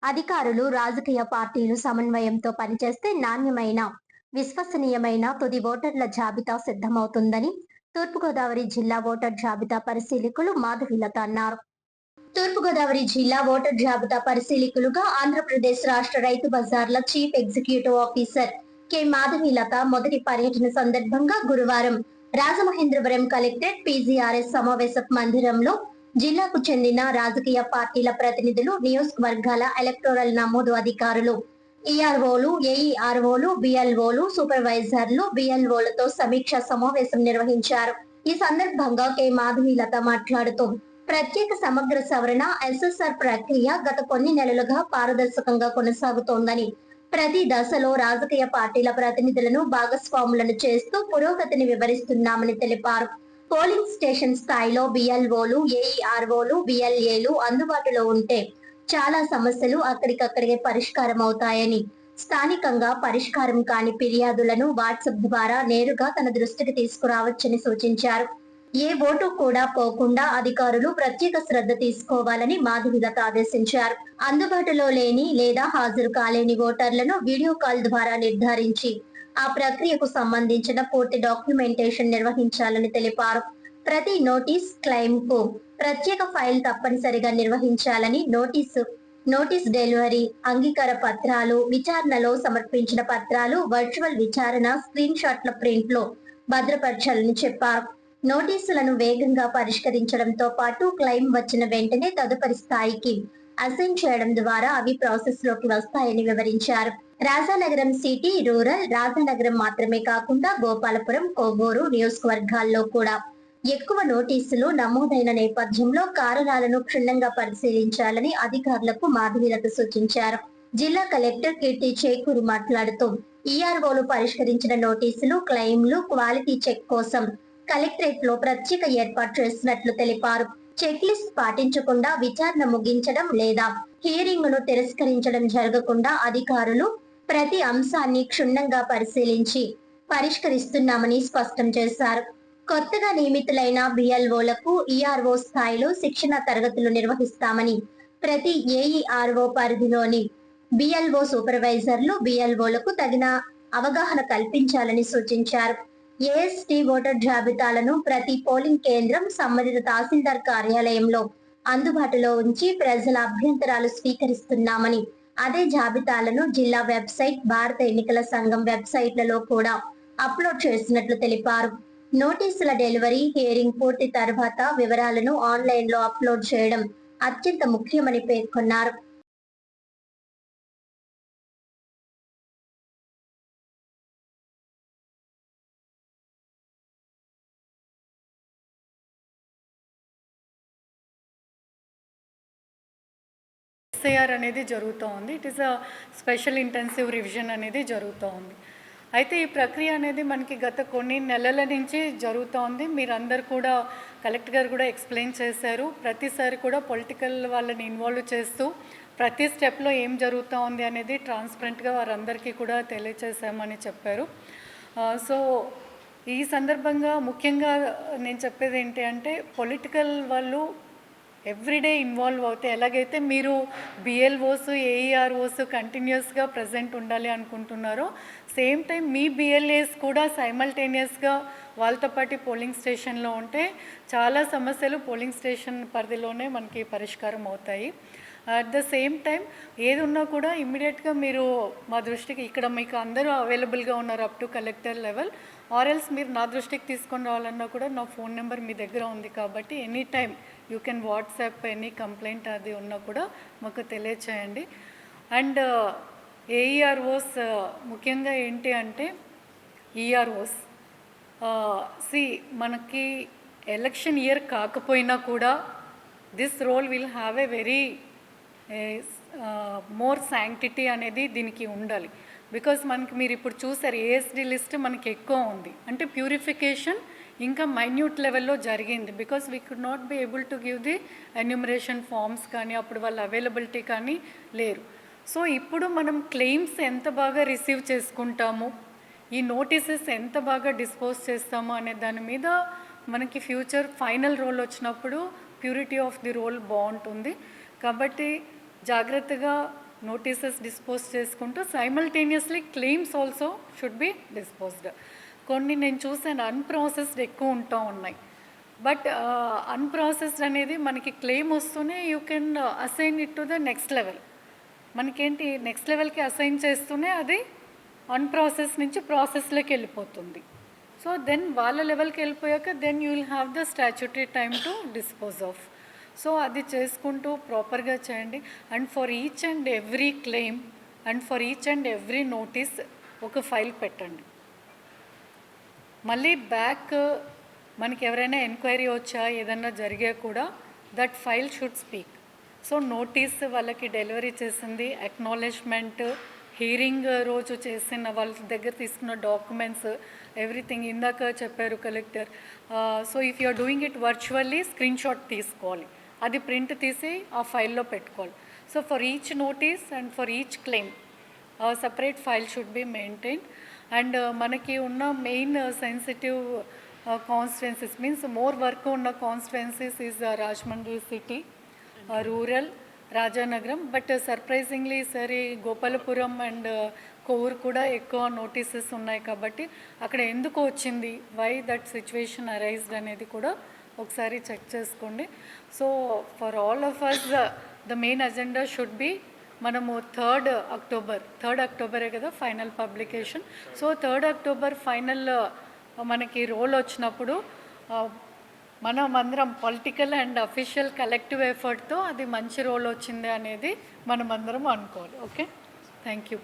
అధికారులు, రాజకీయ పార్టీలు సమన్వయంతో పనిచేస్తే నాణ్యమైన, విశ్వసనీయమైన తుది ఓటర్ల జాబితా సిద్ధమవుతుందని తూర్పుగోదావరి జిల్లా ఓటర్ జాబితా పరిశీలకులు మాధవిలత అన్నారు. తూర్పుగోదావరి జిల్లా ఓటర్ జాబితా పరిశీలకులుగా ఆంధ్రప్రదేశ్ రాష్ట్ర రైతు బజార్ల chief executive officer K Madhavi Latha మొదటి పర్యటన సందర్భంగా గురువారం రాజమహేంద్రవరం కలెక్టరేట్ పీజీఆర్ఎస్ సమావేశ మందిరంలో జిల్లాకు చెందిన రాజకీయ పార్టీల ప్రతినిధులు, నియోజకవర్గాల ఎలక్టోరల్ నమోదు అధికారులు, ఈఆర్ఓలు, ఏఈఆర్ఓలు, బిఎల్ఓలు, సూపర్వైజర్లు, బిఎల్ఓలతో సమీక్ష సమావేశం నిర్వహించారు. ఈ సందర్భంగా కె మాధవీలత మాట్లాడుతూ ప్రత్యేక సమగ్ర సవరణ ఎస్ఎస్ఆర్ ప్రక్రియ గత కొన్ని నెలలుగా పారదర్శకంగా కొనసాగుతోందని, ప్రతి దశలో రాజకీయ పార్టీల ప్రతినిధులను భాగస్వాములను చేస్తూ పురోగతిని వివరిస్తున్నామని తెలిపారు. పోలింగ్ స్టేషన్ స్థాయిలో బిఎల్ఓలు, ఏఈఆర్ఓలు, బిఎల్ఏలు అందుబాటులో ఉంటే చాలా సమస్యలు అక్కడికక్కడే పరిష్కారం అవుతాయని, స్థానికంగా పరిష్కారం కాని ఫిర్యాదులను వాట్సాప్ ద్వారా నేరుగా తన దృష్టికి తీసుకురావచ్చని సూచించారు. ఏ ఓటు కూడా పోకుండా అధికారులు ప్రత్యేక శ్రద్ధ తీసుకోవాలని మాధవిలత ఆదేశించారు. అందుబాటులో లేని లేదా హాజరు కాలేని ఓటర్లను వీడియో కాల్ ద్వారా నిర్ధారించి ఆ ప్రక్రియకు సంబంధించిన పూర్తి డాక్యుమెంటేషన్ నిర్వహించాలని తెలిపారు. ప్రతి నోటీస్, క్లెయిమ్ కు ప్రత్యేక ఫైల్ తప్పనిసరిగా నిర్వహించాలని, నోటీస్ డెలివరీ, అంగీకార పత్రాలు, విచారణలో సమర్పించిన పత్రాలు, వర్చువల్ విచారణ స్క్రీన్ షాట్ల ప్రింట్ లో భద్రపరచాలని చెప్పారు. నోటీసులను వేగంగా పరిష్కరించడంతో పాటు క్లెయిమ్ వచ్చిన వెంటనే తదుపరి స్థాయికి అసైన్ చేయడం ద్వారా అవి ప్రాసెస్ లోకి వస్తాయని వివరించారు. రాజానగరం సిటీ, రూరల్, రాజానగరం మాత్రమే కాకుండా గోపాలపురం, కొవ్వూరు నియోజకవర్గాల్లో కూడా ఎక్కువ నోటీసులు నమోదైన నేపథ్యంలో కారణాలను క్షుణ్ణంగా పరిశీలించాలని అధికారులకు మాధవీలత సూచించారు. జిల్లా కలెక్టర్ కీర్తి చేకూరి మాట్లాడుతూ ఈఆర్ఓలు పరిష్కరించిన నోటీసులు, క్లెయిమ్లు క్వాలిటీ చెక్ కోసం కలెక్టరేట్ లో ప్రత్యేక ఏర్పాటు చేసినట్లు తెలిపారు. చెక్ లిస్ట్ పాటించకుండా విచారణ ముగించడం లేదా హియరింగ్ ను తిరస్కరించడం జరగకుండా అధికారులు ప్రతి అంశాన్ని క్షుణ్ణంగా పరిశీలించి పరిష్కరిస్తున్నామని స్పష్టం చేశారు. కొత్తగా నియమితులైన బిఎల్ఓలకు ఈఆర్ఓ స్థాయిలో శిక్షణ తరగతులు నిర్వహిస్తామని, ప్రతి ఏఈఆర్ఓ పరిధిలోని బిఎల్ఓ సూపర్వైజర్లు, బిఎల్ఓలకు తగిన అవగాహన కల్పించాలని సూచించారు. ఏఎస్టీ ఓటర్ జాబితాలను ప్రతి పోలింగ్ కేంద్రం, సంబంధిత తహసీల్దార్ కార్యాలయంలో అందుబాటులో ఉంచి ప్రజల అభ్యంతరాలు స్వీకరిస్తున్నామని, అదే జాబితాలను జిల్లా వెబ్సైట్, భారత ఎన్నికల సంఘం వెబ్సైట్లలో కూడా అప్లోడ్ చేసినట్లు తెలిపారు. నోటీసుల డెలివరీ, హియరింగ్ పూర్తి తర్వాత వివరాలను ఆన్లైన్ లో అప్లోడ్ చేయడం అత్యంత ముఖ్యమని పేర్కొన్నారు. ఎస్ఐఆర్ అనేది జరుగుతూ ఉంది. It is a special intensive revision అనేది జరుగుతూ ఉంది. అయితే ఈ ప్రక్రియ అనేది మనకి గత కొన్ని నెలల నుంచి జరుగుతూ ఉంది. మీరందరూ కూడా కలెక్టర్ గారు కూడా ఎక్స్ప్లెయిన్ చేశారు. ప్రతిసారి కూడా పొలిటికల్ వాళ్ళని ఇన్వాల్వ్ చేస్తూ ప్రతి స్టెప్లో ఏం జరుగుతూ ఉంది అనేది ట్రాన్స్పరెంట్గా వారందరికీ కూడా తెలియచేశామని చెప్పారు. సో ఈ సందర్భంగా ముఖ్యంగా నేను చెప్పేది ఏంటి అంటే, పొలిటికల్ వాళ్ళు ఎవ్రీడే ఇన్వాల్వ్ అవుతే, ఎలాగైతే మీరు బిఎల్ఓస్, ఏఈఆర్ఓస్ కంటిన్యూస్గా ప్రజెంట్ ఉండాలి అనుకుంటున్నారో, సేమ్ టైం మీ బిఎల్ఏస్ కూడా సైమల్టేనియస్గా వాళ్ళతో పాటు పోలింగ్ స్టేషన్లో ఉంటే చాలా సమస్యలు పోలింగ్ స్టేషన్ పరిధిలోనే మనకి పరిష్కారం అవుతాయి. అట్ ద సేమ్ టైం ఏది ఉన్నా కూడా ఇమ్మీడియట్గా మీరు మా దృష్టికి, ఇక్కడ మీకు అందరూ అవైలబుల్గా ఉన్నారు అప్ టు కలెక్టర్ లెవెల్, ఆర్ఎల్స్ మీరు నా దృష్టికి తీసుకొని రావాలన్నా కూడా నా ఫోన్ నెంబర్ మీ దగ్గర ఉంది కాబట్టి any time you can WhatsApp any complaint అది ఉన్నా కూడా మాకు తెలియచేయండి. అండ్ ఏఈఆర్ఓస్ ముఖ్యంగా ఏంటి అంటే, ఈఆర్ఓస్ మనకి ఎలక్షన్ ఇయర్ కాకపోయినా కూడా this roll will have a very more sanctity అనేది దీనికి ఉండాలి. బికాస్ మనకి మీరు ఇప్పుడు చూసారు ఏఎస్డి లిస్ట్ మనకి ఎక్కువ ఉంది అంటే ప్యూరిఫికేషన్ ఇంకా మైన్యూట్ లెవెల్లో జరిగింది. Because we could not be able to give the enumeration forms కానీ అప్పుడు వాళ్ళ అవైలబిలిటీ కానీ లేరు. సో ఇప్పుడు మనం క్లెయిమ్స్ ఎంత బాగా రిసీవ్ చేసుకుంటాము, ఈ నోటీసెస్ ఎంత బాగా డిస్పోజ్ చేస్తాము అనే దాని మీద మనకి ఫ్యూచర్ ఫైనల్ రోల్ వచ్చినప్పుడు ప్యూరిటీ ఆఫ్ ది రోల్ బాగుంటుంది. కాబట్టి జాగ్రత్తగా నోటీసెస్ డిస్పోజ్ చేసుకుంటూ simultaneously claims also should be disposed. కొన్ని నేను చూసాను అన్ప్రాసెస్డ్ ఎక్కువ ఉంటా ఉన్నాయి. బట్ అన్ప్రాసెస్డ్ అనేది మనకి క్లెయిమ్ వస్తూనే you can assign it to the next level. మనకేంటి నెక్స్ట్ లెవెల్కి అసైన్ చేస్తూనే అది అన్ప్రాసెస్ నుంచి ప్రాసెస్లోకి వెళ్ళిపోతుంది. సో దెన్ వాళ్ళ లెవెల్కి వెళ్ళిపోయాక then you will have the statutory time to dispose of. So అది చేసుకుంటూ ప్రాపర్గా చేయండి. And for each and every claim and for each and every notice ఒక ఫైల్ పెట్టండి. మళ్ళీ బ్యాక్ మనకి ఎవరైనా ఎంక్వైరీ వచ్చా ఏదన్నా జరిగా కూడా that file should speak. So notice వాళ్ళకి డెలివరీ చేసింది, అక్నాలెడ్జ్మెంట్, హీరింగ్ రోజు చేసిన వాళ్ళ దగ్గర తీసుకున్న డాక్యుమెంట్స్, ఎవ్రీథింగ్ ఇందాక చెప్పారు collector. So if you are doing it virtually screenshot తీసుకోవాలి, అది ప్రింట్ తీసి ఆ ఫైల్లో పెట్టుకోవాలి. So for each notice and for each claim separate file should be maintain. And మనకి ఉన్న main sensitive constituencies means more work ఉన్న constituencies is Rajahmundry city, rural, Rajanagaram. But surprisingly సరే గోపాలపురం అండ్ కోవూరు కూడా ఎక్కువ నోటీసెస్ ఉన్నాయి కాబట్టి అక్కడ ఎందుకు వచ్చింది, వై దట్ సిచ్యువేషన్ అరైజ్డ్ అనేది కూడా ఒకసారి చెక్ చేసుకోండి. So for all of us the main agenda should be మనము 3rd అక్టోబరే కదా final publication. So 3rd October final మనకి రోల్ వచ్చినప్పుడు మనం అందరం పొలిటికల్ అండ్ అఫీషియల్ కలెక్టివ్ ఎఫర్ట్తో అది మంచి రోల్ వచ్చింది అనేది మనం అందరం అనుకోవాలి. Okay, thank you.